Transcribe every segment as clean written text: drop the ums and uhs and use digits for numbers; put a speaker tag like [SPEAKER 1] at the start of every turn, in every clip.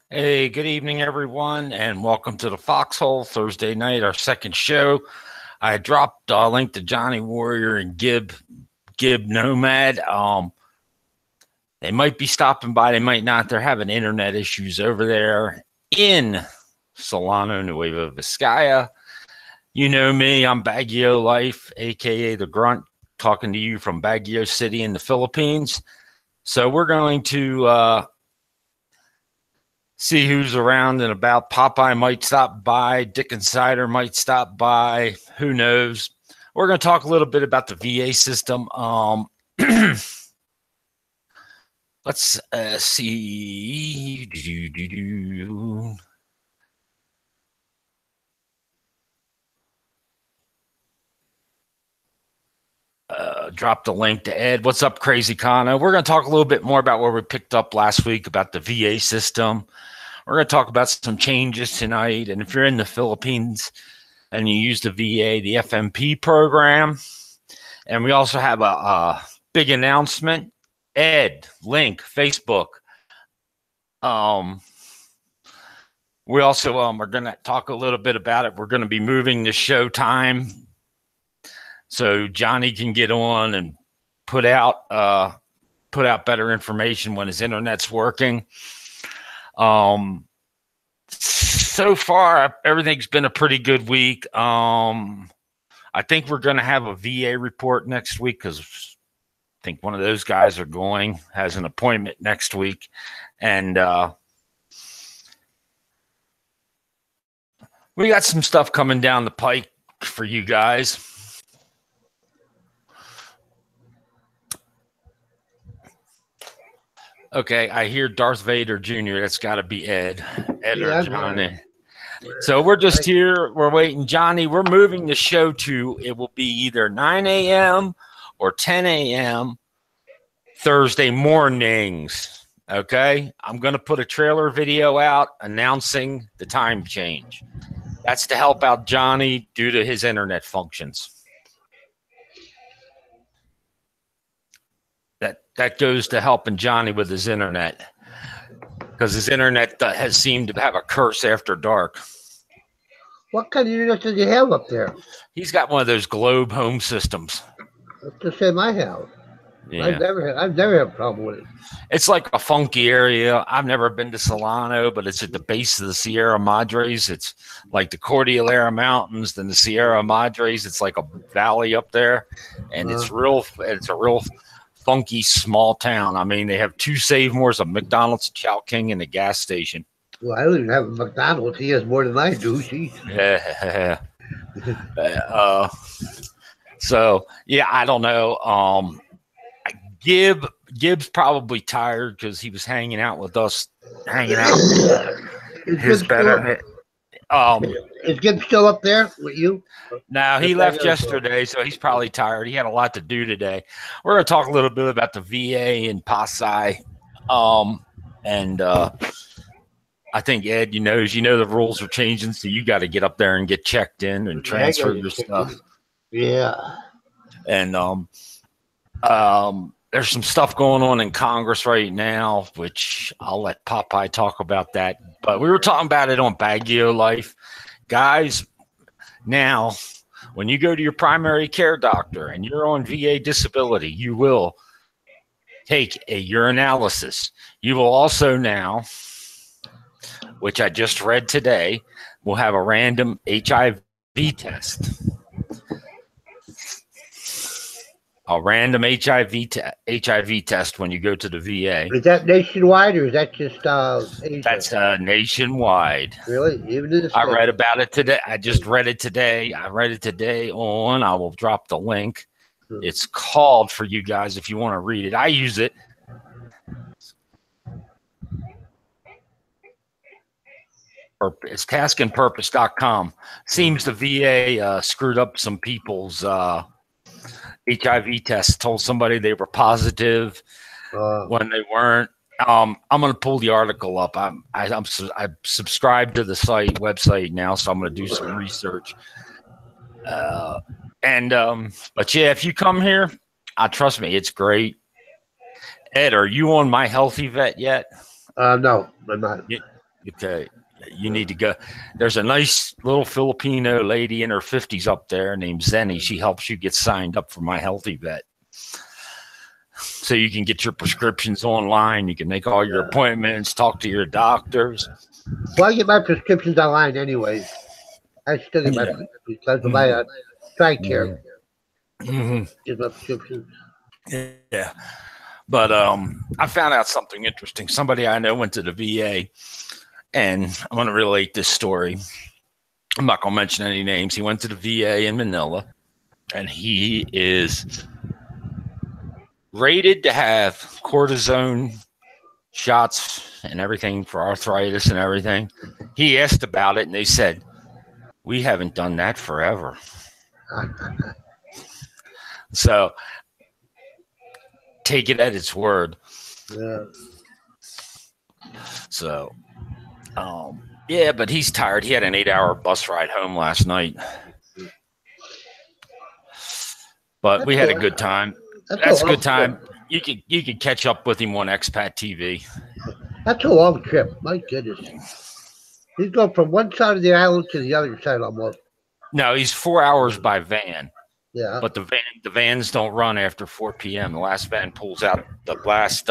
[SPEAKER 1] Hey, good evening, everyone, and welcome to the Foxhole Thursday night, our second show. I dropped a link to Johnny Warrior and Gib Nomad. They might be stopping by, they might not. They're having internet issues over there in Solano, Nueva Vizcaya. You know me, I'm Baguio Life, aka the Grunt, talking to you from Baguio City in the Philippines. So we're going to see who's around and about. Popeye might stop by. Dick Insider might stop by. Who knows? We're going to talk a little bit about the VA system. Let's see. Drop the link to Ed. What's up, Crazy Kano? We're going to talk a little bit more about what we picked up last week about the VA system. We're going to talk about some changes tonight. And if you're in the Philippines and you use the VA, the FMP program, and we also have a big announcement. Ed, link, Facebook. We also are going to talk a little bit about it. We're going to be moving the show time so Johnny can get on and put out better information when his internet's working. So far, everything's been a pretty good week. I think we're going to have a VA report next week because I think one of those guys has an appointment next week. And we got some stuff coming down the pike for you guys. Okay, I hear Darth Vader Jr. That's got to be Ed or Johnny. So we're just here. We're waiting. Johnny, we're moving the show to, it will be either 9 a.m. or 10 a.m. Thursday mornings. Okay? I'm going to put a trailer video out announcing the time change. That's to help out Johnny due to his internet functions. That goes to helping Johnny with his internet because his internet has seemed to have a curse after dark.
[SPEAKER 2] What kind of internet does he have up there?
[SPEAKER 1] He's got one of those Globe home systems.
[SPEAKER 2] That's the same I have.
[SPEAKER 1] Yeah.
[SPEAKER 2] I've never had a problem with it.
[SPEAKER 1] It's like a funky area. I've never been to Solano, but it's at the base of the Sierra Madres. It's like the Cordillera Mountains, then the Sierra Madres. It's like a valley up there, and it's a real funky small town. I mean, they have 2 Save Mores, a McDonald's, a Chowking, and a gas station.
[SPEAKER 2] Well, I don't even have a McDonald's. He has more than I do.
[SPEAKER 1] Yeah. So yeah, I don't know. Gibbs probably tired because he was hanging out with us, his better.
[SPEAKER 2] Is Gibbs still up there with you?
[SPEAKER 1] No, he left yesterday, so he's probably tired. He had a lot to do today. We're going to talk a little bit about the VA in Pasay. And I think, Ed, you know the rules are changing, so you got to get up there and get checked in and transfer your stuff.
[SPEAKER 2] Yeah.
[SPEAKER 1] And there's some stuff going on in Congress right now, which I'll let Popeye talk about that. But we were talking about it on Baguio Life. Guys, now, when you go to your primary care doctor and you're on VA disability, you will take a urinalysis. You will also now, which I just read today, will have a random HIV test. A random HIV test when you go to the VA.
[SPEAKER 2] Is that nationwide or is that just Asia?
[SPEAKER 1] That's nationwide.
[SPEAKER 2] Really? Even in the
[SPEAKER 1] I read about it today. I just read it today. I will drop the link. It's called for you guys if you want to read it. I use it. It's taskandpurpose.com. Seems the VA screwed up some people's HIV tests, told somebody they were positive when they weren't. I'm going to pull the article up. I'm subscribed to the website now, so I'm going to do some research. But yeah, if you come here, trust me, it's great. Ed, are you on My Healthy Vet yet?
[SPEAKER 2] No, I'm not.
[SPEAKER 1] Okay, you need to go. There's a nice little Filipino lady in her 50s up there named Zenny. She helps you get signed up for My Healthy Vet. So you can get your prescriptions online. You can make all your appointments, talk to your doctors.
[SPEAKER 2] Well, I get my prescriptions online anyways. I still get my prescriptions because of my TRICARE. Get my prescriptions.
[SPEAKER 1] Yeah. But I found out something interesting. Somebody I know went to the VA, and I'm going to relate this story. I'm not going to mention any names. He went to the VA in Manila, and he is rated to have cortisone shots and everything for arthritis and everything. He asked about it, and they said, we haven't done that forever. So take it at its word.
[SPEAKER 2] Yeah.
[SPEAKER 1] So, yeah, but he's tired. He had an 8-hour bus ride home last night. But we had a good time. That's a good time. You could catch up with him on Expat TV.
[SPEAKER 2] That's a long trip. My goodness. He's going from one side of the island to the other side almost.
[SPEAKER 1] No, he's 4 hours by van.
[SPEAKER 2] Yeah.
[SPEAKER 1] But the vans don't run after 4 p.m. The last van pulls out the last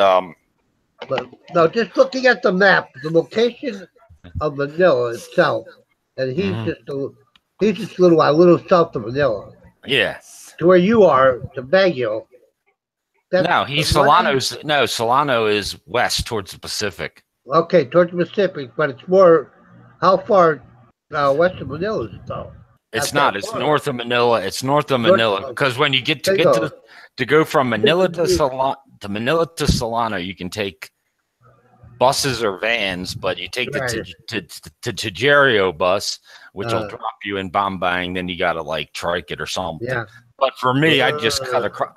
[SPEAKER 2] But no, just looking at the map, the location of Manila itself, and he's just a little south of Manila.
[SPEAKER 1] Yeah.
[SPEAKER 2] To where you are, to Baguio.
[SPEAKER 1] Solano is west towards the Pacific.
[SPEAKER 2] Okay, towards the Pacific, but it's more. How far west of Manila is it though?
[SPEAKER 1] It's not. It's north of Manila. It's north of Manila because when you get to go from Manila to Solano, you can take buses or vans, but you take the Tajerio bus, which will drop you in Bambang. Then you got to like trike it or something. Yeah. But for me, I just cut across.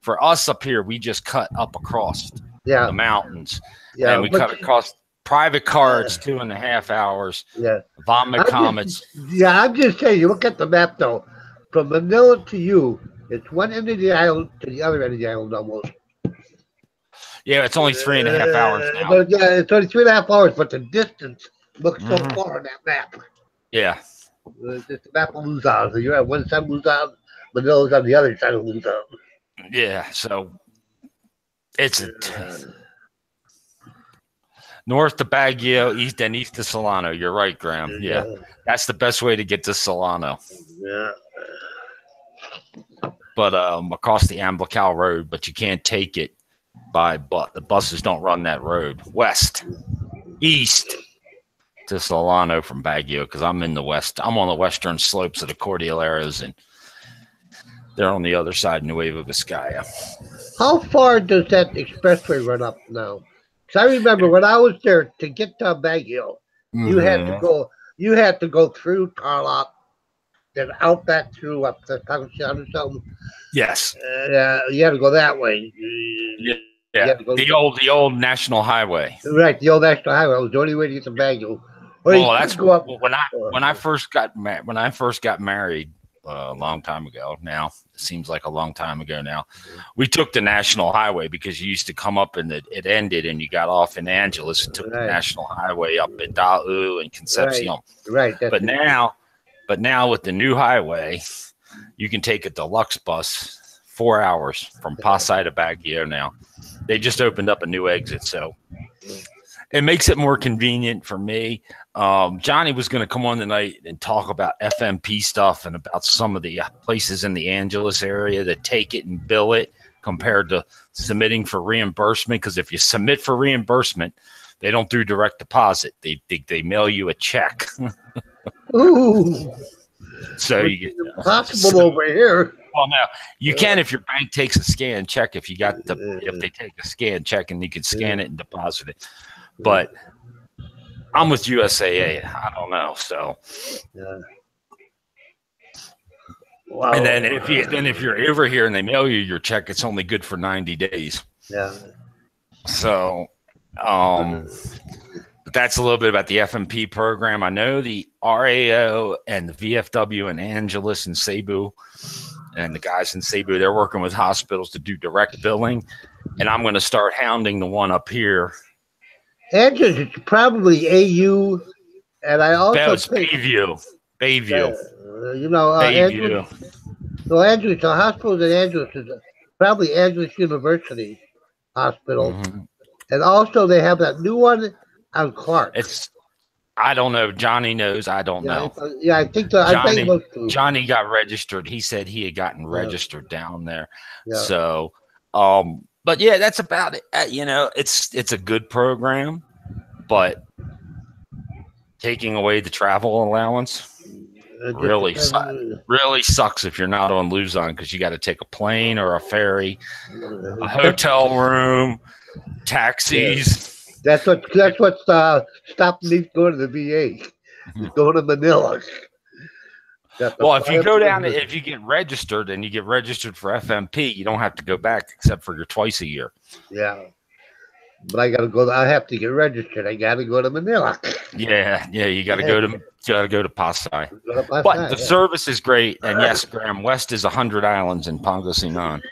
[SPEAKER 1] For us up here, we just cut up across the mountains. Yeah, and we cut across. Private car, it's 2.5 hours. Yeah. Vomit Comets.
[SPEAKER 2] I'm just saying, you look at the map though. From Manila to you, it's one end of the island to the other end of the island almost.
[SPEAKER 1] Yeah, it's only 3.5 hours now.
[SPEAKER 2] But yeah, it's only 3.5 hours, but the distance looks so far on that map.
[SPEAKER 1] Yeah.
[SPEAKER 2] It's just the map of Luzon. So you're at one side of Luzon, Manila's on the other side of Luzon.
[SPEAKER 1] Yeah, so it's north to Baguio, east to Solano. You're right, Graham. Yeah. That's the best way to get to Solano.
[SPEAKER 2] Yeah.
[SPEAKER 1] But across the Amblical Road, but you can't take it by bus. The buses don't run that road. East to Solano from Baguio because I'm in the west. I'm on the western slopes of the Cordilleras, and they're on the other side of Nueva Vizcaya.
[SPEAKER 2] How far does that expressway run up now? Because I remember when I was there to get to Baguio, you had to go through Tarlac, then out back through up the Tangshan or something.
[SPEAKER 1] Yes.
[SPEAKER 2] You had to go that way.
[SPEAKER 1] Yeah. The old national highway.
[SPEAKER 2] Right, the old national highway was the only way to get to Baguio.
[SPEAKER 1] That's go up. When I first got married a long time ago. Now it seems like a long time ago now. We took the national highway because you used to come up and it ended and you got off in Angeles and took the national highway up at Daú and Concepcion.
[SPEAKER 2] Right.
[SPEAKER 1] But now with the new highway, you can take a deluxe bus 4 hours from Pasay to Baguio now. They just opened up a new exit, so it makes it more convenient for me. Johnny was going to come on tonight and talk about FMP stuff and about some of the places in the Angeles area that take it and bill it compared to submitting for reimbursement. Because if you submit for reimbursement, they don't do direct deposit. They mail you a check.
[SPEAKER 2] Ooh.
[SPEAKER 1] So you get
[SPEAKER 2] impossible over here.
[SPEAKER 1] Well, no, you can if your bank takes a scan check. If they take a scan check and you can scan it and deposit it. But I'm with USAA. I don't know. So, wow. And then if you're over here and they mail you your check, it's only good for 90 days.
[SPEAKER 2] Yeah.
[SPEAKER 1] So, that's a little bit about the FMP program. I know the RAO and the VFW and Angeles and Cebu and the guys in Cebu, they're working with hospitals to do direct billing. And I'm going to start hounding the one up here.
[SPEAKER 2] Angeles is probably AU, and I also think
[SPEAKER 1] Bayview.
[SPEAKER 2] Angeles. So Angeles, the hospital in Angeles is probably Angeles University Hospital, and also they have that new one on Clark.
[SPEAKER 1] I don't know. Johnny knows. I don't know.
[SPEAKER 2] I think
[SPEAKER 1] Johnny got registered. He said he had gotten registered down there.
[SPEAKER 2] Yeah.
[SPEAKER 1] So, but yeah, that's about it. It's a good program, but taking away the travel allowance really sucks if you're not on Luzon, because you got to take a plane or a ferry, a hotel room, taxis.
[SPEAKER 2] Yeah. That's what's stopping me going to the VA. Going to Manila.
[SPEAKER 1] Well, if you go down, if you get registered and you get registered for FMP, you don't have to go back except for your twice a year.
[SPEAKER 2] Yeah. But I got to go. I have to get registered. I got to go to Manila.
[SPEAKER 1] Yeah. You got to go to Pasay. But the service is great, and yes, Graham, West is 100 islands in Pangasinan.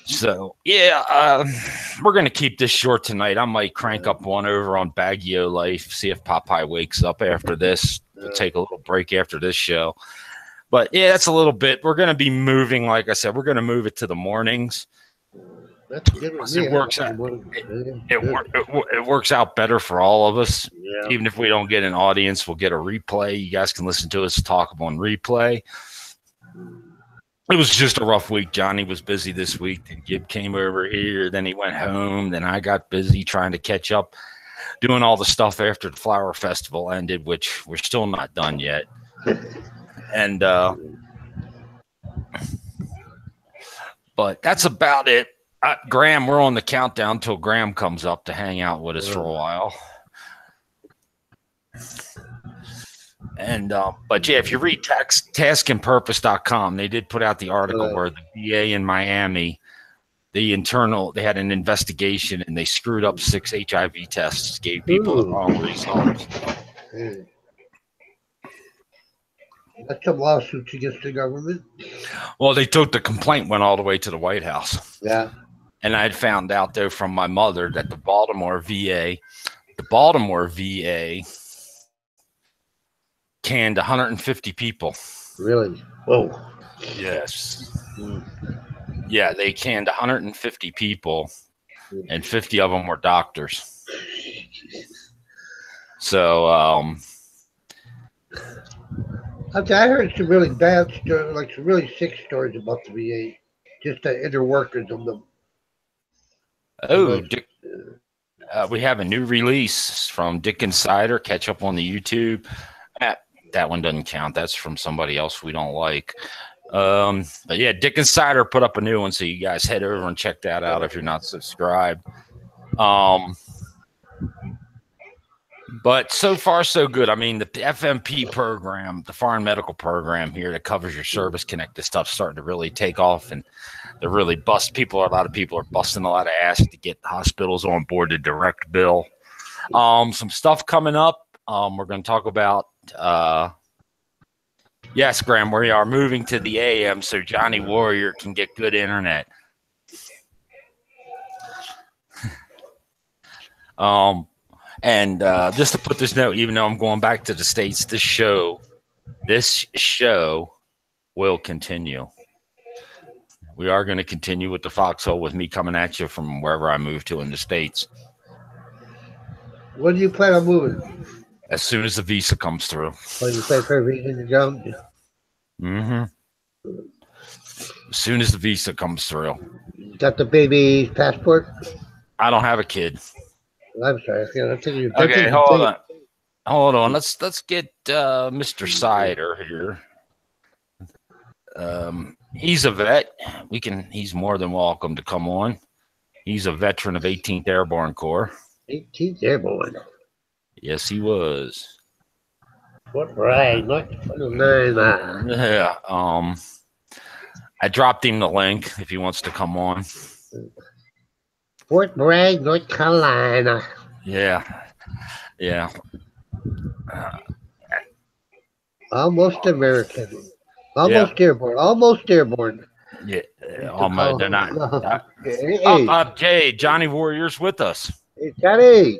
[SPEAKER 1] So we're gonna keep this short tonight. I might crank up one over on Baguio Life, see if Popeye wakes up after this. We'll take a little break after this show. But yeah, that's a little bit. We're gonna be moving, like I said, we're gonna move it to the mornings. It works out. It works out better for all of us. Yeah. Even if we don't get an audience, we'll get a replay. You guys can listen to us talk on replay. It was just a rough week. Johnny was busy this week. Then Gib came over here. Then he went home. Then I got busy trying to catch up, doing all the stuff after the Flower Festival ended, which we're still not done yet. And but that's about it. Graham, we're on the countdown till Graham comes up to hang out with us for a while. And but yeah, if you read taskandpurpose.com, they did put out the article where the VA in Miami, they had an investigation and they screwed up 6 HIV tests, gave people the wrong results.
[SPEAKER 2] That's some lawsuits against the government.
[SPEAKER 1] Well, they took the complaint, went all the way to the White House.
[SPEAKER 2] Yeah.
[SPEAKER 1] And I had found out though from my mother that the Baltimore VA canned 150 people.
[SPEAKER 2] Really? Whoa.
[SPEAKER 1] Yes. Yeah, they canned 150 people, and 50 of them were doctors. So,
[SPEAKER 2] okay, I heard some really bad stories, like some really sick stories about the VA, just the inner workers of them.
[SPEAKER 1] Oh, we have a new release from Dick Insider. Catch up on the YouTube. That one doesn't count. That's from somebody else we don't like. But yeah, Dick Insider put up a new one, so you guys head over and check that out if you're not subscribed. But so far, so good. I mean, the FMP program, the foreign medical program here that covers your service connected stuff, starting to really take off, and they're really bust people. A lot of people are busting a lot of ass to get hospitals on board to direct bill. Some stuff coming up. We're going to talk about. Yes, Graham, we are moving to the AM so Johnny Warrior can get good internet. And just to put this note, even though I'm going back to the States, this show will continue. We are going to continue with the Foxhole with me coming at you from wherever I move to in the States.
[SPEAKER 2] When do you plan on moving?
[SPEAKER 1] As soon as the visa comes through.
[SPEAKER 2] Oh, you plan for a visa to jump?
[SPEAKER 1] Mm-hmm. As soon as the visa comes through.
[SPEAKER 2] Got the baby's passport?
[SPEAKER 1] I don't have a kid.
[SPEAKER 2] I'm sorry.
[SPEAKER 1] Okay, hold on. Let's get Mr. Sider here. He's a vet. He's more than welcome to come on. He's a veteran of 18th Airborne Corps.
[SPEAKER 2] 18th Airborne.
[SPEAKER 1] Yes, he was.
[SPEAKER 2] What right?
[SPEAKER 1] Yeah. I dropped him the link if he wants to come on.
[SPEAKER 2] Fort Bragg, North Carolina.
[SPEAKER 1] Yeah. Yeah.
[SPEAKER 2] Almost American.
[SPEAKER 1] Yeah.
[SPEAKER 2] Almost airborne. Almost airborne.
[SPEAKER 1] Yeah.
[SPEAKER 2] To call.
[SPEAKER 1] They're not.
[SPEAKER 2] Hey,
[SPEAKER 1] Jay, Johnny Warrior's with us.
[SPEAKER 2] hey, Johnny.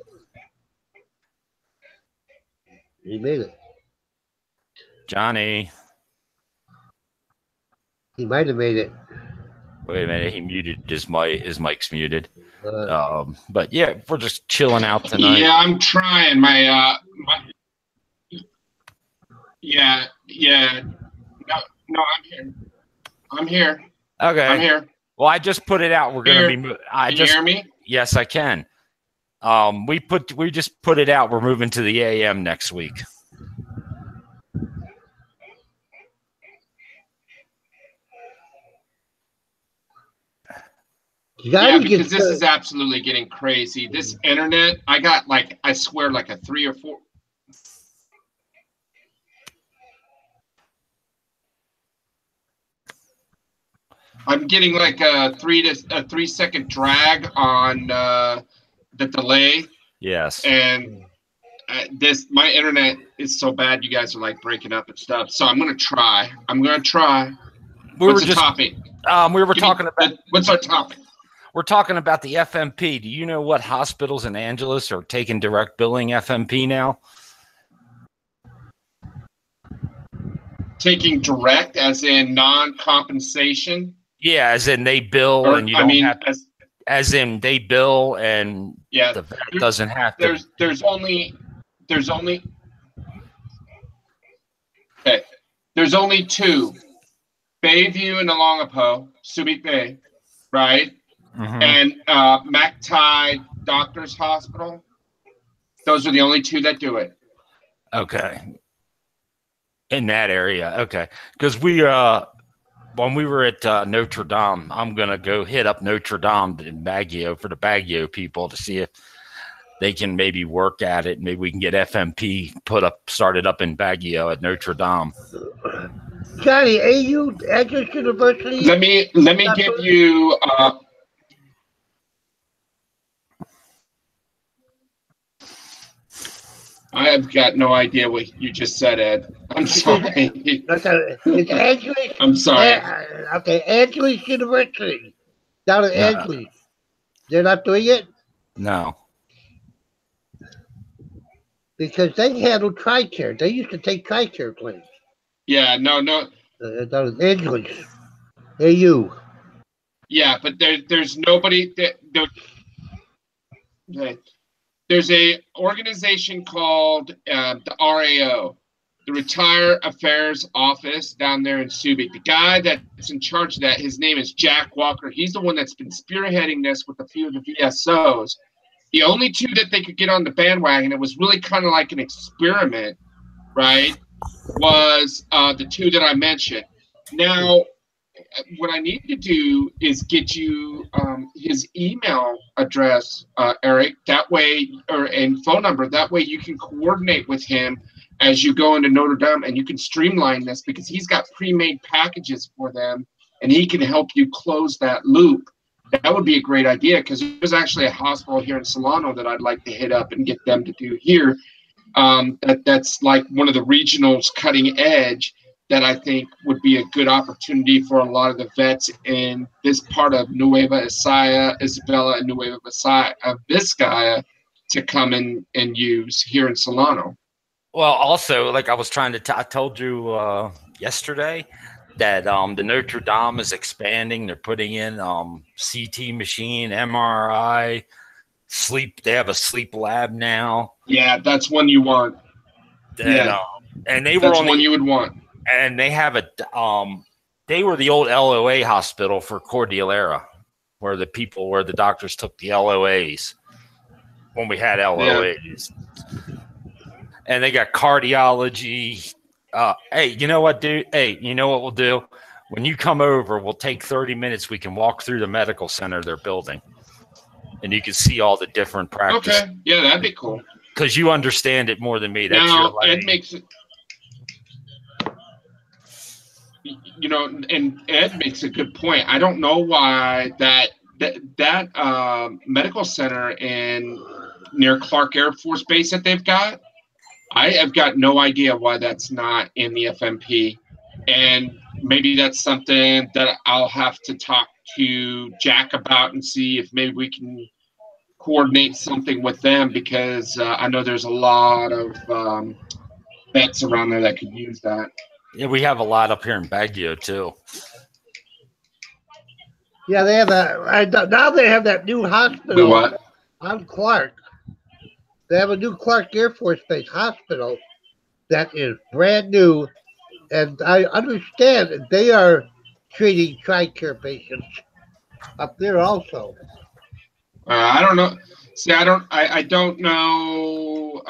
[SPEAKER 2] He made it.
[SPEAKER 1] Johnny.
[SPEAKER 2] He might have made it.
[SPEAKER 1] Wait a minute. He muted his mic. His mic's muted.
[SPEAKER 2] Uh,
[SPEAKER 1] But yeah, we're just chilling out tonight.
[SPEAKER 3] Yeah, I'm trying. Yeah. No, I'm here.
[SPEAKER 1] Okay.
[SPEAKER 3] I'm here.
[SPEAKER 1] Well, I just put it out. We're going to be.
[SPEAKER 3] Can you hear me?
[SPEAKER 1] Yes, I can. We just put it out. We're moving to the AM next week.
[SPEAKER 3] Yeah, because this is absolutely getting crazy. This internet, I got I swear, like a 3 or 4. I'm getting like a 3 second drag on the delay.
[SPEAKER 1] Yes.
[SPEAKER 3] And my internet is so bad. You guys are like breaking up and stuff. So I'm gonna try. What's the topic?
[SPEAKER 1] We were talking about.
[SPEAKER 3] What's our topic?
[SPEAKER 1] We're talking about the FMP. Do you know what hospitals in Angeles are taking direct billing FMP now?
[SPEAKER 3] Taking direct, as in non-compensation?
[SPEAKER 1] Yeah, as in they bill, or, and you don't have. As in they bill, and the vet doesn't have to.
[SPEAKER 3] There's only. Okay, there's only 2, Bayview and Alongapo, Subic Bay, right? Mm-hmm. And MacTide Doctors Hospital. Those are the only 2 that do it.
[SPEAKER 1] Okay. In that area, okay. Because when we were at Notre Dame, I'm gonna go hit up Notre Dame in Baguio for the Baguio people to see if they can maybe work at it. Maybe we can get FMP started up in Baguio at Notre Dame.
[SPEAKER 2] Johnny, AU Angeles University.
[SPEAKER 3] Let me give you. I have got no idea what you just said, Ed. I'm sorry.
[SPEAKER 2] It's Angeles.
[SPEAKER 3] I'm sorry.
[SPEAKER 2] Okay, Angeles University. Down at Angeles. They're not doing it?
[SPEAKER 1] No.
[SPEAKER 2] Because they handle TRICARE. They used to take TRICARE claims.
[SPEAKER 3] Yeah, no.
[SPEAKER 2] Down at Angeles. AU.
[SPEAKER 3] Yeah, but there's nobody that. Okay. There's a organization called the RAO, the Retire Affairs Office down there in Subic. The guy that's in charge of that, his name is Jack Walker. He's the one that's been spearheading this with a few of the VSOs. The only 2 that they could get on the bandwagon, it was really kind of like an experiment, right, was the 2 that I mentioned. Now, what I need to do is get you his email address, Eric, that way, and phone number. That way you can coordinate with him as you go into Notre Dame, and you can streamline this because he's got pre-made packages for them, and he can help you close that loop. That would be a great idea because there's actually a hospital here in Solano that I'd like to hit up and get them to do here. That's like one of the regionals cutting edge that I think would be a good opportunity for a lot of the vets in this part of Nueva Ecija, Isabela, and Nueva Vizcaya to come in and use here in Solano.
[SPEAKER 1] Well, also, like I was trying to I told you yesterday that the Notre Dame is expanding. They're putting in CT machine, MRI, sleep. They have a sleep lab now.
[SPEAKER 3] Yeah, that's one you want.
[SPEAKER 1] And they
[SPEAKER 3] that's
[SPEAKER 1] were
[SPEAKER 3] one you would want.
[SPEAKER 1] And they have they were the old LOA hospital for Cordillera, where the doctors took the LOAs when we had LOAs. Yeah. And they got cardiology. Hey, you know what, dude? Hey, you know what we'll do? When you come over, we'll take 30 minutes. We can walk through the medical center they're building, and you can see all the different practices.
[SPEAKER 3] Okay, yeah, that'd be cool.
[SPEAKER 1] Because you understand it more than me. That's
[SPEAKER 3] now,
[SPEAKER 1] your life.
[SPEAKER 3] Ed makes it. And Ed makes a good point. I don't know why that medical center in near Clark Air Force Base that they've got. I have got no idea why that's not in the FMP, and maybe that's something that I'll have to talk to Jack about and see if maybe we can coordinate something with them, because I know there's a lot of vets around there that could use that.
[SPEAKER 1] Yeah, we have a lot up here in Baguio too.
[SPEAKER 2] Yeah, they have now they have that new hospital
[SPEAKER 3] What?
[SPEAKER 2] on Clark. They have a new Clark Air Force Base hospital that is brand new, and I understand that they are treating TRICARE patients up there also.
[SPEAKER 3] I don't know. See, I don't know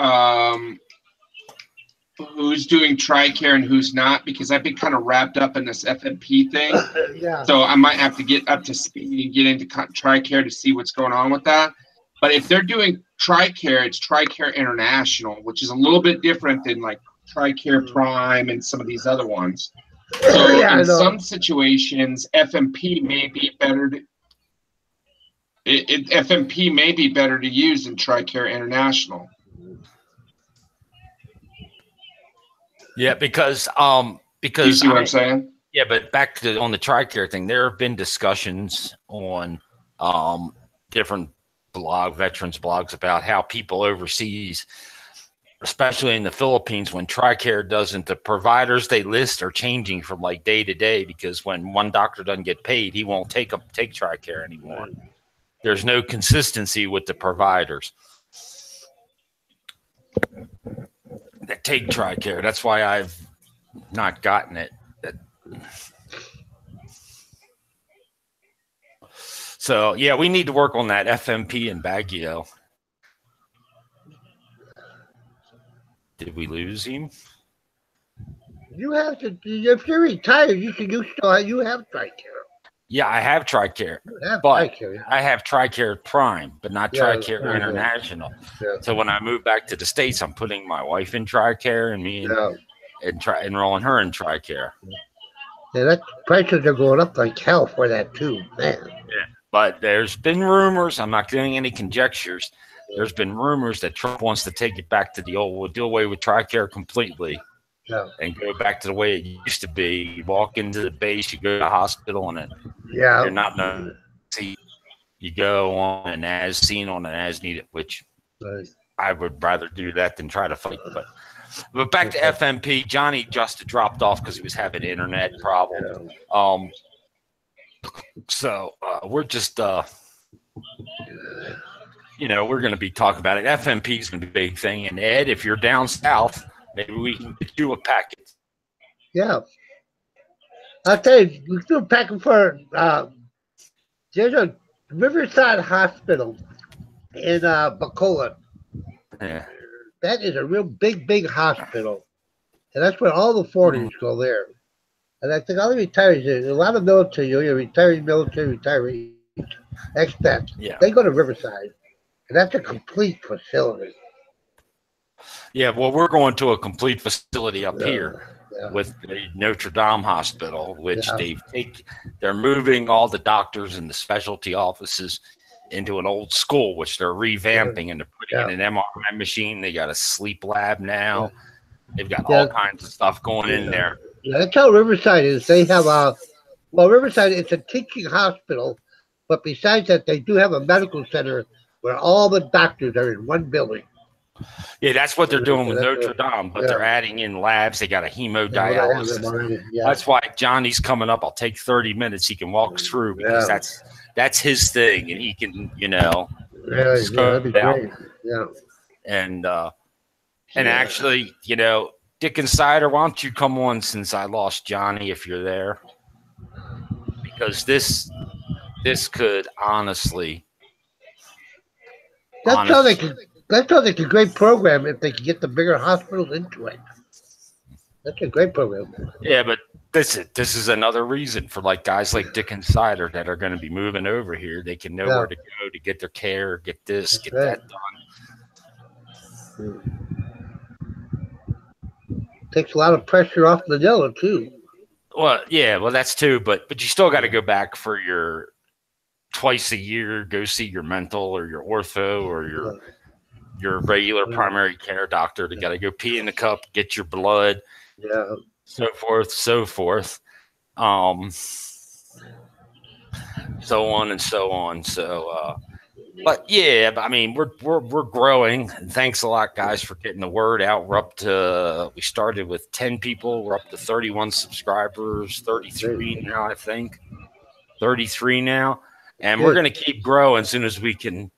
[SPEAKER 3] who's doing TRICARE and who's not, because I've been kind of wrapped up in this FMP thing.
[SPEAKER 2] Yeah.
[SPEAKER 3] So I might have to get up to speed and get into TRICARE to see what's going on with that. But if they're doing TRICARE, it's TRICARE International, which is a little bit different than like TRICARE Prime and some of these other ones. So
[SPEAKER 2] Yeah,
[SPEAKER 3] in some situations, FMP may be better to FMP may be better to use than TRICARE International.
[SPEAKER 1] Yeah, because
[SPEAKER 3] You see what I'm saying?
[SPEAKER 1] Yeah, but back to on the TRICARE thing, there have been discussions on different veterans blogs about how people overseas, especially in the Philippines, when TRICARE doesn't, the providers they list are changing from like day to day, because when one doctor doesn't get paid, he won't take TRICARE anymore. There's no consistency with the providers that take TRICARE. That's why I've not gotten it. So yeah, we need to work on that FMP in Baguio. Did we lose him?
[SPEAKER 2] You have to, if you're retired, you have TRICARE.
[SPEAKER 1] Yeah, I have TRICARE, I have TRICARE Prime, but not TRICARE International.
[SPEAKER 2] Yeah.
[SPEAKER 1] So when I move back to the States, I'm putting my wife in TRICARE and me enrolling her in TRICARE.
[SPEAKER 2] Yeah, that prices are going up like hell for that too, man.
[SPEAKER 1] Yeah, but there's been rumors. I'm not doing any conjectures. There's been rumors that Trump wants to take it back to the old, we'll do away with TRICARE completely.
[SPEAKER 2] Yeah.
[SPEAKER 1] And go back to the way it used to be. You walk into the base, you go to the hospital, and you're not known. You go on an as seen, on an as needed, which I would rather do that than try to fight. But back to FMP, Johnny just dropped off because he was having an internet problem. So we're just, we're going to be talking about it. FMP is going to be a big thing. And Ed, if you're down south, maybe we can get you a packet.
[SPEAKER 2] Yeah. I'll tell you, we do a packet for, there's a Riverside Hospital in Bacolod.
[SPEAKER 1] Yeah.
[SPEAKER 2] That is a real big hospital. And that's where all the foreigners go there. And I think all the retirees, a lot of military, retired military retirees, expats, they go to Riverside. And that's a complete facility.
[SPEAKER 1] Yeah, well, we're going to a complete facility up here with the Notre Dame Hospital, which they're moving all the doctors and the specialty offices into an old school, which they're revamping and they're putting in an MRI machine. They got a sleep lab now. They've got all kinds of stuff going in there.
[SPEAKER 2] Yeah, that's how Riverside is. They have Riverside, it's a teaching hospital, but besides that, they do have a medical center where all the doctors are in one building.
[SPEAKER 1] Yeah, that's what they're doing with Notre Dame, but they're adding in labs. They got a hemodialysis. That's why Johnny's coming up. I'll take 30 minutes. He can walk us through, because that's his thing, and he can,
[SPEAKER 2] that'd be great. Yeah.
[SPEAKER 1] And actually, Dick Insider, why don't you come on since I lost Johnny, if you're there? Because this could honestly.
[SPEAKER 2] That's how they could great program if they could get the bigger hospitals into it. That's a great program.
[SPEAKER 1] Yeah, but this is another reason for like guys like Dick Insider that are going to be moving over here. They can know where to go to get their care, get this, get that done.
[SPEAKER 2] Takes a lot of pressure off Manila too.
[SPEAKER 1] Well, yeah, that's too, but you still got to go back for your twice a year, go see your mental or your ortho or your your regular primary care doctor. They got to go pee in the cup, get your blood, so forth, so forth. So on and so on. So, but yeah, I mean, we're growing. Thanks a lot, guys, for getting the word out. We started with 10 people. We're up to 31 subscribers, 33 now, I think. 33 now. And we're going to keep growing as soon as we can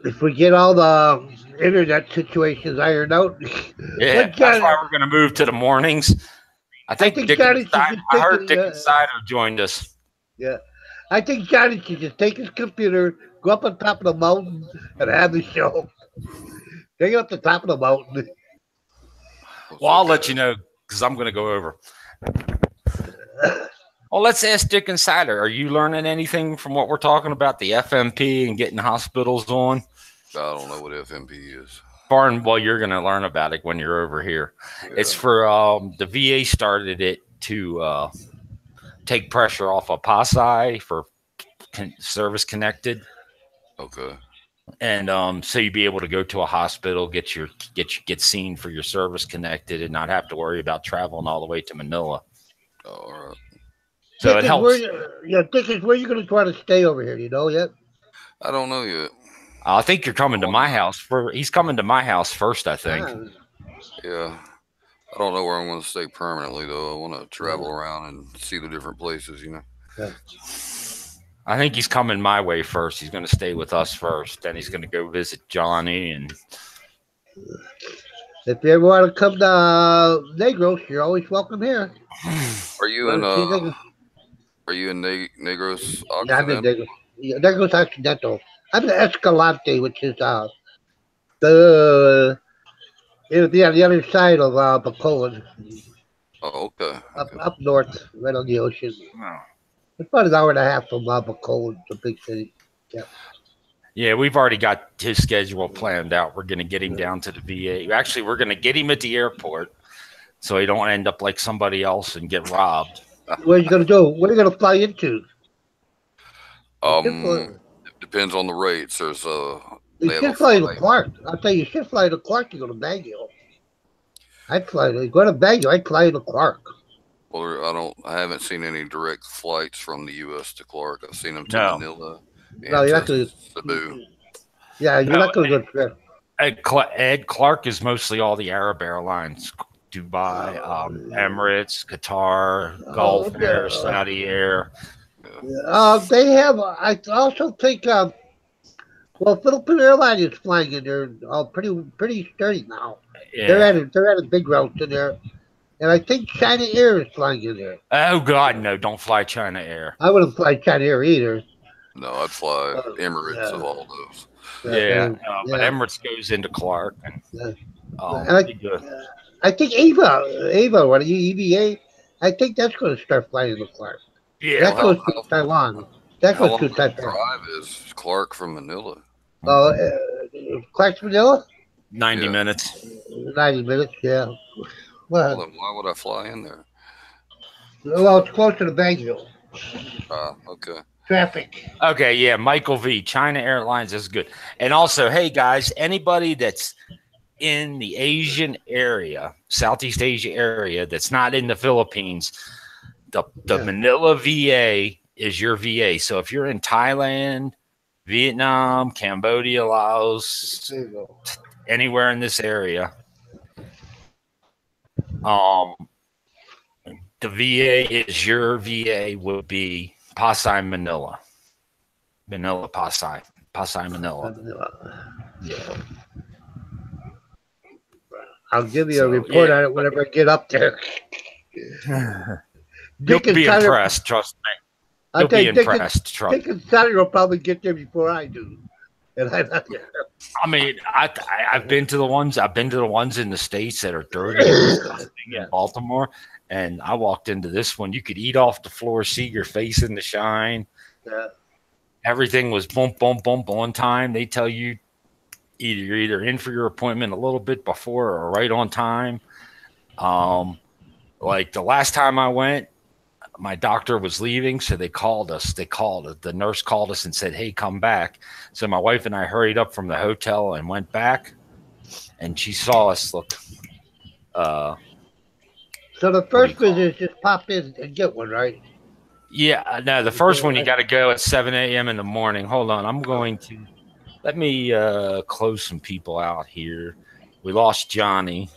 [SPEAKER 2] if we get all the internet situations ironed out.
[SPEAKER 1] Yeah, that's why we're going to move to the mornings. I think I heard Dick Insider joined us.
[SPEAKER 2] Yeah. I think Johnny should just take his computer, go up on top of the mountain, and have the show. Take it up the top of the mountain.
[SPEAKER 1] Well, I'll let you know because I'm going to go over. Well, let's ask Dick Insider. Are you learning anything from what we're talking about, the FMP and getting hospitals on?
[SPEAKER 4] I don't know what FMP is.
[SPEAKER 1] Well, you're going to learn about it when you're over here. Yeah. It's for the VA started it to take pressure off of Popeye for service connected.
[SPEAKER 4] Okay.
[SPEAKER 1] And so you'd be able to go to a hospital, get seen for your service connected, and not have to worry about traveling all the way to Manila.
[SPEAKER 4] Oh, all right.
[SPEAKER 1] So it helps.
[SPEAKER 2] Dick, where are you going to try to stay over here? You know yet?
[SPEAKER 4] I don't know yet.
[SPEAKER 1] I think you're coming to my house. He's coming to my house first, I think.
[SPEAKER 4] Yeah. I don't know where I'm going to stay permanently, though. I want to travel around and see the different places, you know.
[SPEAKER 2] Yeah.
[SPEAKER 1] I think he's coming my way first. He's going to stay with us first. Then he's going to go visit Johnny. And
[SPEAKER 2] if you ever want to come to Negros, you're always welcome here.
[SPEAKER 4] Are you in Negros?
[SPEAKER 2] Yeah, I'm in Negros. Negros Occidental. I'm in Escalante, which is the other side of Bacolod.
[SPEAKER 4] Oh, okay.
[SPEAKER 2] Up north, right on the ocean.
[SPEAKER 1] Wow.
[SPEAKER 2] It's about an hour and a half from Bacolod, the big city. Yeah.
[SPEAKER 1] Yeah, we've already got his schedule planned out. We're going to get him down to the VA. Actually, we're going to get him at the airport so he don't end up like somebody else and get robbed.
[SPEAKER 2] What are you going to do? What are you going to fly into?
[SPEAKER 4] It depends on the rates. There's
[SPEAKER 2] you should fly to Clark. I'll tell you, you should fly to Clark to go to Baguio. Go to Baguio. I'd fly to Clark.
[SPEAKER 4] Well, I haven't seen any direct flights from the U.S. to Clark. I've seen them to Manila.
[SPEAKER 2] No, you're not going to
[SPEAKER 4] Cebu.
[SPEAKER 2] Yeah, you're not going to go
[SPEAKER 1] to Ed Clark is mostly all the Arab airlines. Dubai, Emirates, Qatar, Gulf Air, Saudi Air.
[SPEAKER 2] They have. I also think. Philippine Airlines is flying in there. Pretty sturdy now. Yeah. They're at a big route in there, and I think China Air is flying in there.
[SPEAKER 1] Oh God, no! Don't fly China Air.
[SPEAKER 2] I wouldn't fly China Air either.
[SPEAKER 4] No, I'd fly Emirates of all those.
[SPEAKER 1] But Emirates goes into Clark.
[SPEAKER 2] I think Ava, what are you, EVA? I think that's going to start flying to Clark.
[SPEAKER 1] Yeah,
[SPEAKER 2] that goes to Taiwan. That goes to Taiwan.
[SPEAKER 4] Drive is Clark from Manila.
[SPEAKER 2] Clark to Manila?
[SPEAKER 1] 90 minutes.
[SPEAKER 2] 90 minutes, yeah.
[SPEAKER 4] Well, then why would I fly in there?
[SPEAKER 2] Well, it's closer to Baguio.
[SPEAKER 4] Okay.
[SPEAKER 2] Traffic.
[SPEAKER 1] Okay, yeah, Michael V. China Airlines is good. And also, hey guys, anybody that's in the Asian area, Southeast Asia area, that's not in the Philippines, the Manila VA is your VA. So if you're in Thailand, Vietnam, Cambodia, Laos, anywhere in this area, the VA is your VA would be Pasay, Manila. Pasay, Manila. Yeah.
[SPEAKER 2] I'll give you a report on it whenever I get up there.
[SPEAKER 1] You'll be impressed, trust me. You'll be impressed, trust me.
[SPEAKER 2] Dick and Sonny will probably get there before I do. And
[SPEAKER 1] I mean, I've been to the ones in the States that are dirty and disgusting in Baltimore, and I walked into this one. You could eat off the floor, see your face in the shine.
[SPEAKER 2] Yeah.
[SPEAKER 1] Everything was boom, boom, boom, on time. They tell you you're either in for your appointment a little bit before or right on time. Like the last time I went, my doctor was leaving, so they called us. The nurse called us and said, "Hey, come back." So my wife and I hurried up from the hotel and went back, and she saw us. Look,
[SPEAKER 2] So the first visit is just pop in and get one, right?
[SPEAKER 1] yeah, no, the first one you got to go at 7 a.m. in the morning. Hold on, I'm going to let me close some people out here. We lost Johnny.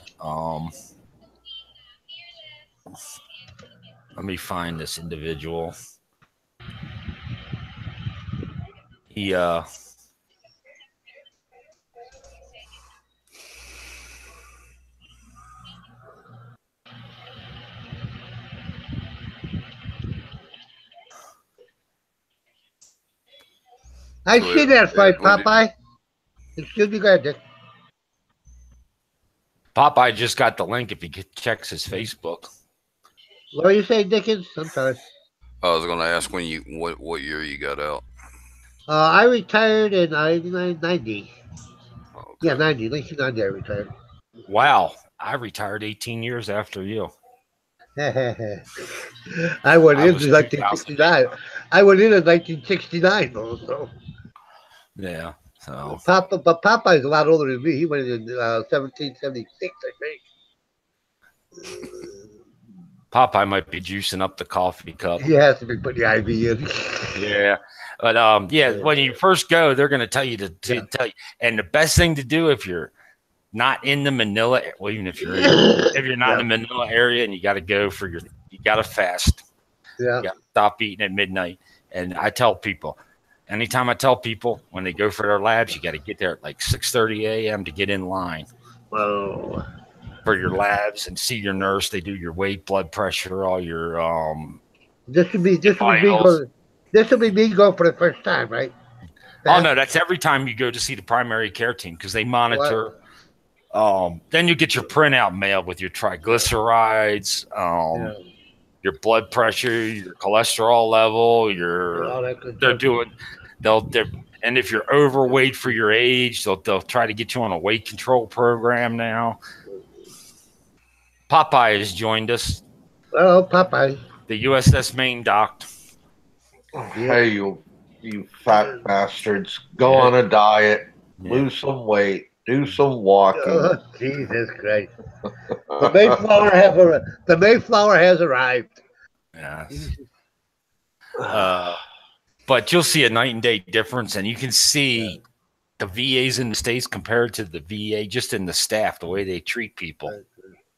[SPEAKER 1] Let me find this individual. He
[SPEAKER 2] I see that fight, Popeye. Excuse me, go ahead, Dick.
[SPEAKER 1] Popeye just got the link if he checks his Facebook.
[SPEAKER 2] What are you saying, Dickens? I'm sorry.
[SPEAKER 4] I was going to ask what year you got out.
[SPEAKER 2] I retired in 90.
[SPEAKER 4] Okay.
[SPEAKER 2] Yeah, 1990 I retired.
[SPEAKER 1] Wow, I retired 18 years after you.
[SPEAKER 2] I went in 1969. I went in 1969, also.
[SPEAKER 1] Yeah. So
[SPEAKER 2] But Popeye's a lot older than me. He went in 1776, I think.
[SPEAKER 1] Popeye might be juicing up the coffee cup.
[SPEAKER 2] He has to be putting the IV in.
[SPEAKER 1] Yeah. But when you first go, they're going to tell you to tell you. And the best thing to do if you're not in the Manila, well, even if you're not in the Manila area and you got to go you got to fast.
[SPEAKER 2] Yeah.
[SPEAKER 1] You got to stop eating at midnight. And I tell people, anytime I tell people when they go for their labs, you got to get there at like 6:30 a.m. to get in line.
[SPEAKER 2] Whoa.
[SPEAKER 1] For your labs and see your nurse. They do your weight, blood pressure, all your
[SPEAKER 2] This would be me going for the first time, right?
[SPEAKER 1] Oh no, that's every time you go to see the primary care team because they monitor. Then you get your printout mailed with your triglycerides, your blood pressure, your cholesterol level, and if you're overweight for your age, they'll try to get you on a weight control program now. Popeye has joined us.
[SPEAKER 2] Oh, Popeye.
[SPEAKER 1] The USS Maine docked.
[SPEAKER 5] Hey, you fat bastards. Go on a diet. Lose some weight. Do some walking.
[SPEAKER 2] Oh, Jesus Christ. The Mayflower has arrived.
[SPEAKER 1] Yes. But you'll see a night and day difference, and you can see the VAs in the States compared to the VA just in the staff, the way they treat people.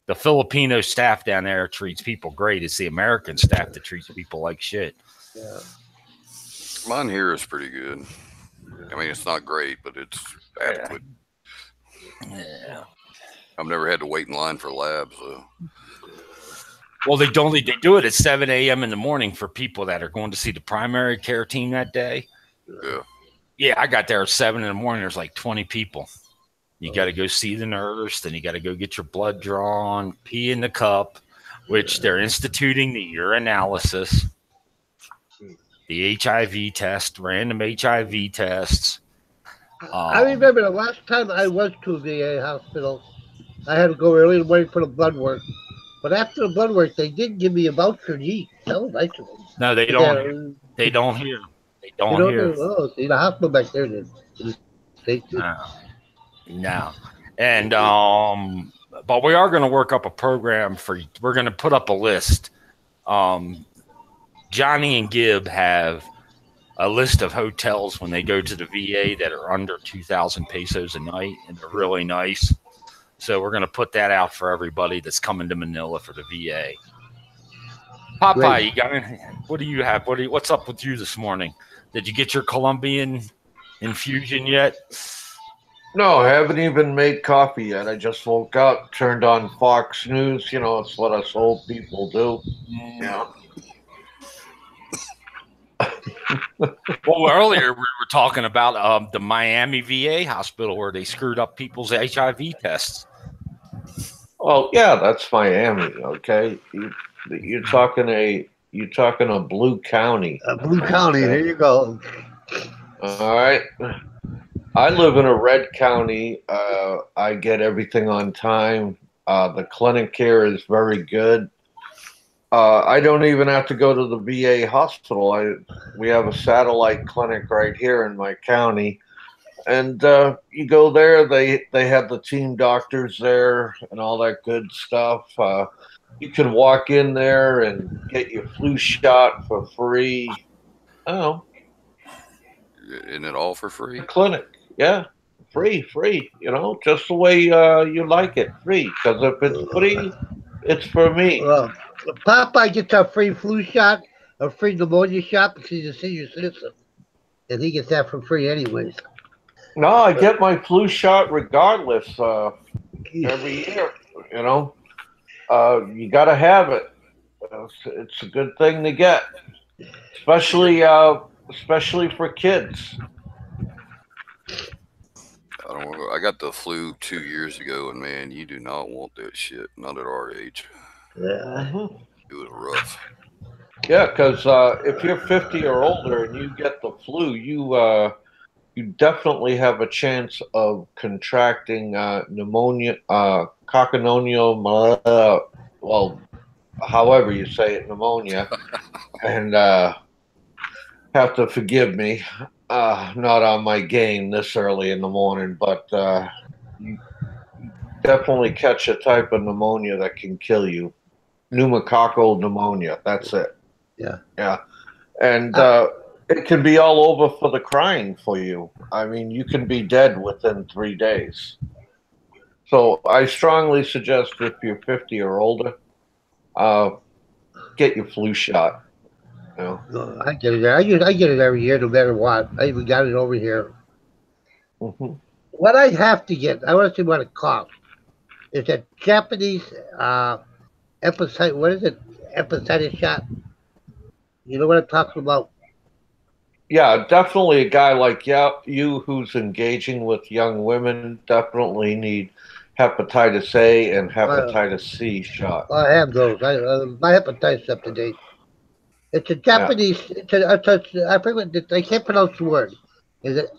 [SPEAKER 1] The Filipino staff down there treats people great. It's the American staff that treats people like shit.
[SPEAKER 2] Yeah.
[SPEAKER 4] Mine here is pretty good. I mean, it's not great, but it's adequate.
[SPEAKER 1] Yeah.
[SPEAKER 4] I've never had to wait in line for labs, though.
[SPEAKER 1] Well, they do it at 7 a.m. in the morning for people that are going to see the primary care team that day.
[SPEAKER 4] Yeah.
[SPEAKER 1] Yeah, I got there at 7 in the morning. There's like 20 people. You got to go see the nurse. Then you got to go get your blood drawn, pee in the cup, which they're instituting the urinalysis, the HIV test, random HIV tests.
[SPEAKER 2] I remember the last time I went to the VA hospital, I had to go early in the morning for the blood work. But after the blood work, they did give me a voucher to eat. That was nice of them.
[SPEAKER 1] No, they don't. They don't hear. They don't hear.
[SPEAKER 2] Oh, see, the hospital back there did.
[SPEAKER 1] No. And but we are going to work up a program we're going to put up a list. Johnny and Gib have a list of hotels when they go to the VA that are under 2,000 pesos a night, and they're really nice. So we're going to put that out for everybody that's coming to Manila for the VA. Popeye, you got what do you have? What's up with you this morning? Did you get your Colombian infusion yet?
[SPEAKER 5] No, I haven't even made coffee yet. I just woke up, turned on Fox News. You know, it's what us old people do. Yeah.
[SPEAKER 1] Well, earlier we were talking about the Miami VA hospital where they screwed up people's HIV tests.
[SPEAKER 5] Well, yeah, that's Miami. Okay, you're talking a Blue County.
[SPEAKER 2] Blue County. There you go.
[SPEAKER 5] All right. I live in a red county. I get everything on time. The clinic here is very good. I don't even have to go to the VA hospital. We have a satellite clinic right here in my county, and you go there. They have the team doctors there and all that good stuff. You can walk in there and get your flu shot for free. Oh,
[SPEAKER 4] Isn't it all for free?
[SPEAKER 5] clinic, yeah, free. You know, just the way you like it, free. Because if it's free, it's for me.
[SPEAKER 2] Well, Popeye gets a free flu shot, a free pneumonia shot because he's a senior citizen, and he gets that for free anyways.
[SPEAKER 5] No, I get my flu shot regardless every year. You know, you got to have it. It's a good thing to get, especially for kids.
[SPEAKER 4] I don't know. I got the flu 2 years ago, and man, you do not want that shit. Not at our age.
[SPEAKER 2] Yeah.
[SPEAKER 5] Mhm.
[SPEAKER 4] It was rough.
[SPEAKER 5] Yeah, because if you're 50 or older and you get the flu, you definitely have a chance of contracting pneumonia, well, however you say it, pneumonia, and have to forgive me, not on my game this early in the morning, but you definitely catch a type of pneumonia that can kill you. Pneumococcal pneumonia, that's it.
[SPEAKER 2] Yeah.
[SPEAKER 5] Yeah. And it can be all over for the crying for you. I mean, you can be dead within 3 days. So I strongly suggest if you're 50 or older, uh, get your flu shot. You know?
[SPEAKER 2] No, I get it. I get it every year, no matter what. I even got it over here.
[SPEAKER 5] Mhm.
[SPEAKER 2] What I have to get, I want to see what it costs. Is a Japanese hepatitis? What is it? Hepatitis shot. You know what I'm talking about?
[SPEAKER 5] Yeah, definitely a guy like you who's engaging with young women definitely need hepatitis A and
[SPEAKER 2] Uh,
[SPEAKER 5] hepatitis C shot.
[SPEAKER 2] I have those. My hepatitis up to date. It's a
[SPEAKER 5] Yeah.
[SPEAKER 2] Japanese. I forget. I can't pronounce the word. Is it?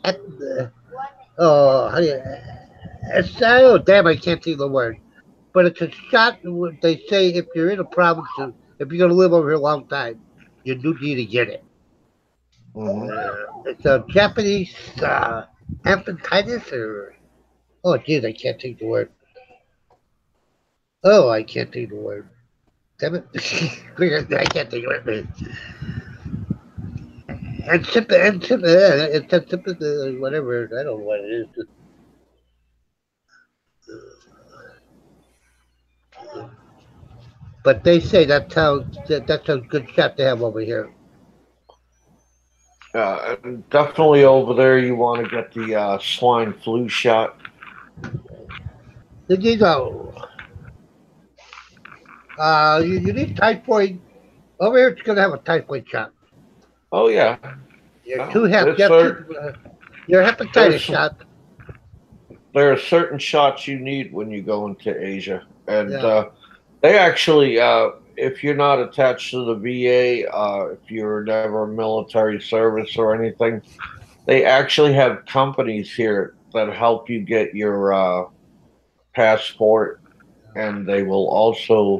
[SPEAKER 2] Oh, how do you? It's, oh, damn! I can't see the word. But it's a shot. They say if you're in a province, if you're going to live over here a long time, you do need to get it.
[SPEAKER 5] Hmm.
[SPEAKER 2] It's a Japanese hepatitis or oh, geez, I can't think the word. Oh, I can't think the word. Damn it! I can't think of it. Whatever. I don't know what it is. But they say that's a good shot to have over here.
[SPEAKER 5] And definitely over there, you want to get the swine flu shot.
[SPEAKER 2] Did you go? You need typhoid. Over here, it's going to have a typhoid shot.
[SPEAKER 5] Oh yeah,
[SPEAKER 2] Your two
[SPEAKER 5] no,
[SPEAKER 2] have, you have two, your hepatitis
[SPEAKER 5] there's
[SPEAKER 2] shot.
[SPEAKER 5] there are certain shots you need when you go into Asia, and
[SPEAKER 2] Yeah.
[SPEAKER 5] they actually, if you're not attached to the VA, if you're never military service or anything, they actually have companies here that help you get your passport, and they will also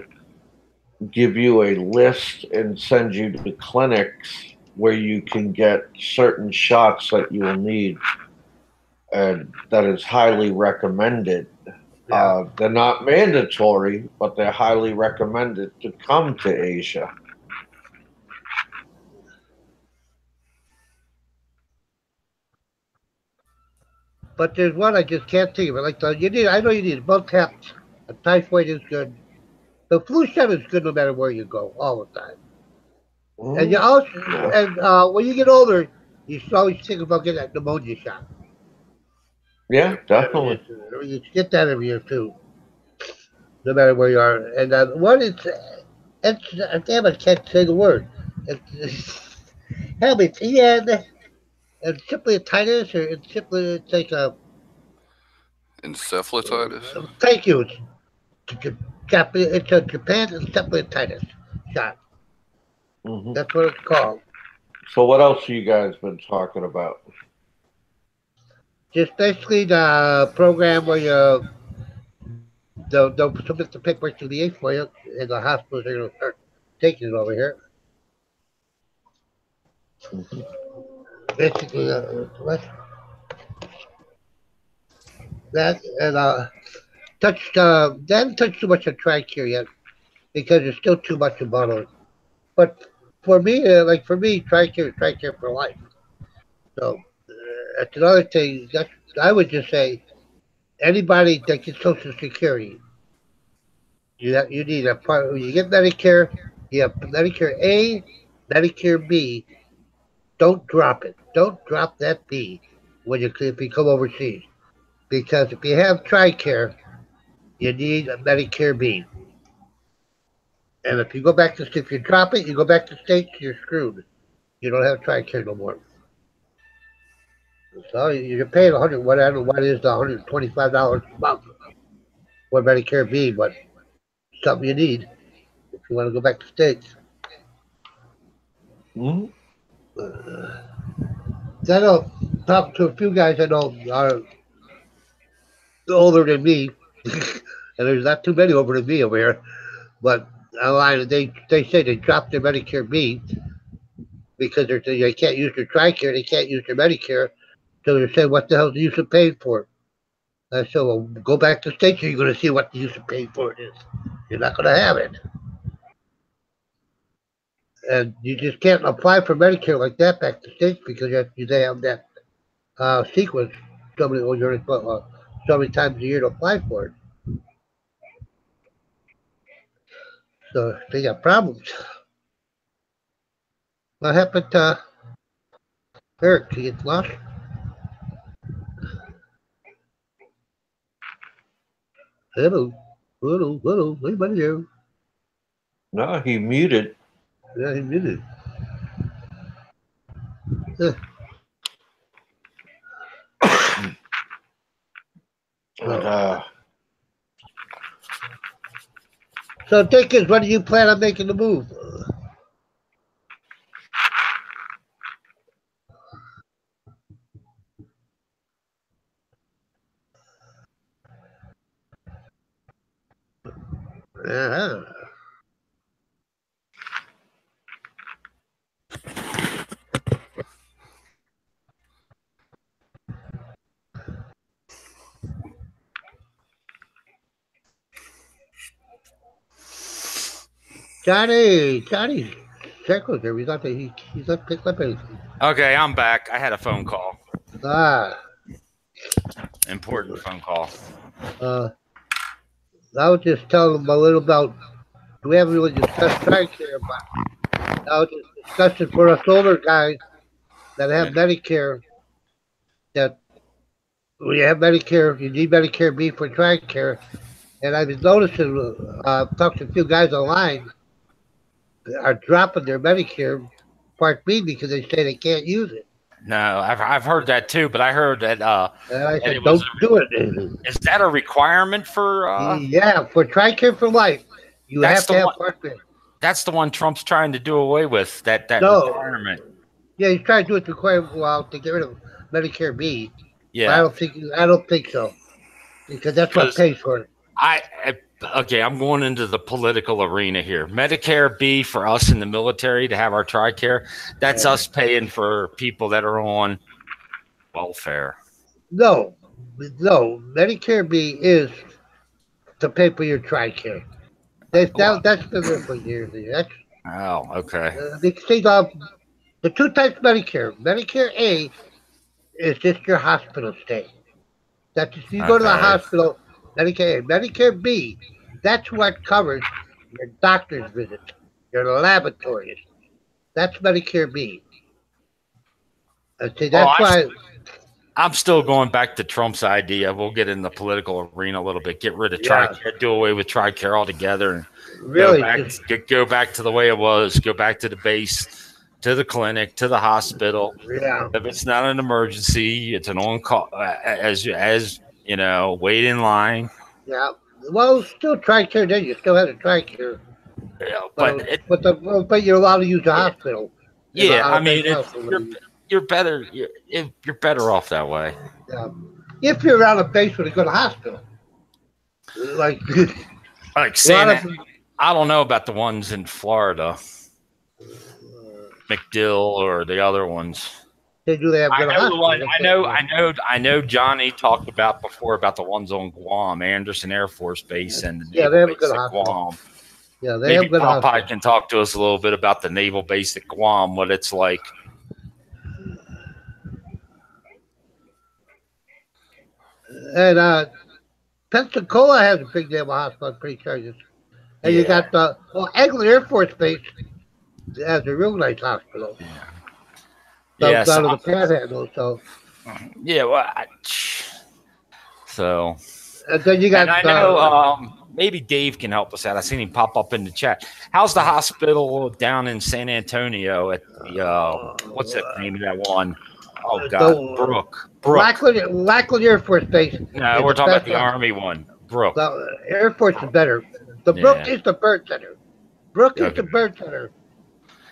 [SPEAKER 5] give you a list and send you to clinics where you can get certain shots that you will need, and that is highly recommended.
[SPEAKER 2] Yeah.
[SPEAKER 5] They're not mandatory, but they're highly recommended to come to Asia.
[SPEAKER 2] But there's one I just can't think of. Like you need, I know you need both heps. A typhoid is good. The flu shot is good no matter where you go, all the time. And you
[SPEAKER 5] Mm,
[SPEAKER 2] also,
[SPEAKER 5] yeah,
[SPEAKER 2] and when you get older, you should always think about getting that pneumonia shot.
[SPEAKER 5] yeah, definitely.
[SPEAKER 2] You should get that every year too, no matter where you are. And what it's damn, I can't say the word. It's, help me, and simply a tinnitus, or it's like a
[SPEAKER 4] Encephalitis.
[SPEAKER 2] thank you. It's a Japan encephalitis shot.
[SPEAKER 5] Hmm.
[SPEAKER 2] That's what it's called.
[SPEAKER 5] So, what else have you guys been talking about?
[SPEAKER 2] Just basically the program where they'll submit the paperwork to the VA for you, and the hospitals are going to start. taking it over here. Basically, what? That and touched. They haven't touched too much on TRICARE yet because there's still too much about it. But for me, TRICARE is TRICARE for life. So that's another thing. I would just say anybody that gets Social Security, you need a part. When you get Medicare, you have Medicare A, Medicare B. Don't drop it. Don't drop that B if you come overseas. Because if you have TRICARE, you need a Medicare B. And if you drop it, you go back to states, you're screwed. You don't have TRICARE no more. So you're paying what I don't know what is the $125 a month for Medicare B, but something you need if you want to go back to states.
[SPEAKER 5] Mm-hmm.
[SPEAKER 2] I know, talking to a few guys I know are older than me, and there's not too many older than me over here, but they say they dropped their Medicare B because they can't use their TRICARE, they can't use their Medicare, so they're saying, what the hell is the use of paying for it? I said, well, go back to states and you're going to see what the use of paying for it is. You're not going to have it. And you just can't apply for Medicare like that back to states because they have that sequence so many times a year to apply for it. So they got problems. What happened to Eric? He gets lost? Hello. Anybody there?
[SPEAKER 5] No, he muted.
[SPEAKER 2] Yeah, he muted.
[SPEAKER 5] But,
[SPEAKER 2] So, Dickens, when do you plan on making the move? Uh-huh. Johnny's secretary. He's not picked up anything.
[SPEAKER 1] Okay, I'm back. I had a phone call. Important phone call.
[SPEAKER 2] I was just telling him a little about. We haven't really discussed TRICARE, but I was just discussing for us older guys that have Medicare. That when you have Medicare, you need Medicare B for TRICARE. And I've been noticing, talked to a few guys online are dropping their Medicare Part B because they say they can't use it.
[SPEAKER 1] No, I've heard that too, but I heard that.
[SPEAKER 2] And I said, don't do it.
[SPEAKER 1] Is that a requirement for?
[SPEAKER 2] Yeah, for TRICARE for life, you have to have Part B.
[SPEAKER 1] That's the one Trump's trying to do away with. That requirement.
[SPEAKER 2] Yeah, he's trying to do it to get rid of Medicare B.
[SPEAKER 1] Yeah,
[SPEAKER 2] but I don't think so because that's what pays for it.
[SPEAKER 1] I'm going into the political arena here. Medicare B for us in the military to have our TRICARE, that's us paying for people that are on welfare.
[SPEAKER 2] No, Medicare B is to pay for your TRICARE. That's been there for years.
[SPEAKER 1] Okay.
[SPEAKER 2] The two types of Medicare. Medicare A is just your hospital stay. That's if you go to the hospital. Medicare A. Medicare B, that's what covers your doctor's visits, your laboratories. That's Medicare B. See, that's why.
[SPEAKER 1] I'm still going back to Trump's idea. We'll get in the political arena a little bit. Get rid of TRICARE, do away with TRICARE altogether, and
[SPEAKER 2] really
[SPEAKER 1] go back to the way it was. Go back to the base, to the clinic, to the hospital.
[SPEAKER 2] Yeah.
[SPEAKER 1] If it's not an emergency, it's an on-call. As you know, wait in line.
[SPEAKER 2] Yeah. Well, still TRICARE. Then you still have the TRICARE.
[SPEAKER 1] Yeah,
[SPEAKER 2] but you're allowed to use the hospital.
[SPEAKER 1] Yeah, I mean, you're better. You're better off that way.
[SPEAKER 2] If you're on a base with a good hospital, like
[SPEAKER 1] saying I don't know about the ones in Florida, McDill or the other ones.
[SPEAKER 2] They do. They have good hospitals.
[SPEAKER 1] I know. Johnny talked about before about the ones on Guam, Anderson Air Force Base, and the
[SPEAKER 2] Yeah,
[SPEAKER 1] Naval
[SPEAKER 2] they have a
[SPEAKER 1] Base
[SPEAKER 2] good
[SPEAKER 1] at
[SPEAKER 2] hospital.
[SPEAKER 1] Guam.
[SPEAKER 2] Yeah, they
[SPEAKER 1] Maybe
[SPEAKER 2] have good
[SPEAKER 1] Popeye
[SPEAKER 2] hospitals.
[SPEAKER 1] can talk to us a little bit about the Naval Base at Guam, what it's like.
[SPEAKER 2] And Pensacola has a big naval hospital, I'm pretty sure. And you got Eglin Air Force Base has a real nice hospital.
[SPEAKER 1] Yeah.
[SPEAKER 2] Down in the Panhandle. So.
[SPEAKER 1] Yeah. Well. So.
[SPEAKER 2] And then you got.
[SPEAKER 1] And I know maybe Dave can help us out. I seen him pop up in the chat. How's the hospital down in San Antonio at the what's that name of that one? Oh God, Brooke.
[SPEAKER 2] Lackland Air Force Base.
[SPEAKER 1] No, we're talking about the Army one. Brooke.
[SPEAKER 2] The Air Force is better. The Brooke is the bird center. Brooke is the bird center.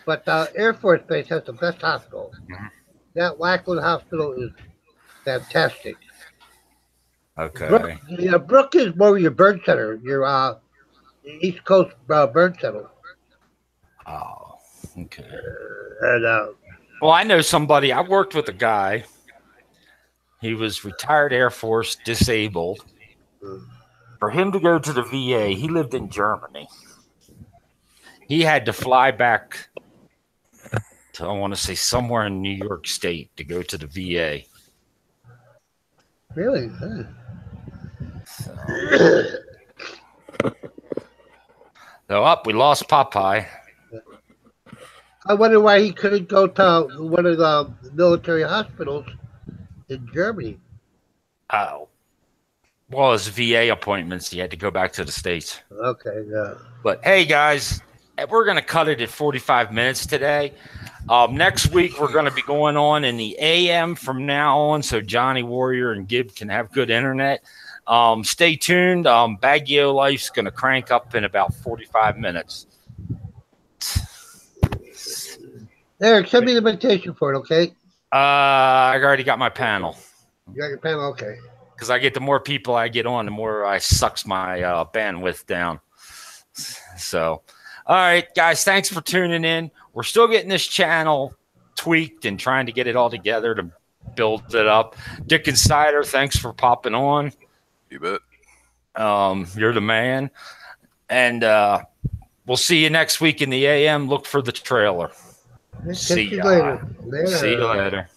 [SPEAKER 2] But the Air Force Base has the best hospital. Mm-hmm. That Lackland Hospital is fantastic.
[SPEAKER 1] Okay.
[SPEAKER 2] Brooke is more your bird center. Your East Coast bird center.
[SPEAKER 1] Oh, okay.
[SPEAKER 2] Well,
[SPEAKER 1] I know somebody. I worked with a guy. He was retired Air Force, disabled. For him to go to the VA, he lived in Germany. He had to fly back to, I want to say, somewhere in New York State to go to the VA.
[SPEAKER 2] Really?
[SPEAKER 1] So we lost Popeye.
[SPEAKER 2] I wonder why he couldn't go to one of the military hospitals in Germany.
[SPEAKER 1] Oh. Well, his VA appointments, he had to go back to the States.
[SPEAKER 2] Okay, yeah.
[SPEAKER 1] But hey, guys, we're going to cut it at 45 minutes today. Next week, we're going to be going on in the AM from now on, so Johnny Warrior and Gib can have good internet. Stay tuned. Baguio Life's going to crank up in about 45 minutes.
[SPEAKER 2] Eric, send me the invitation for it, okay?
[SPEAKER 1] I already got my panel.
[SPEAKER 2] You got your panel? Okay.
[SPEAKER 1] Because the more people I get on, the more I sucks my bandwidth down. So, all right, guys, thanks for tuning in. We're still getting this channel tweaked and trying to get it all together to build it up. Dick Insider, thanks for popping on.
[SPEAKER 4] You bet.
[SPEAKER 1] You're the man. And we'll see you next week in the AM. Look for the trailer.
[SPEAKER 2] See you later.
[SPEAKER 1] See you later.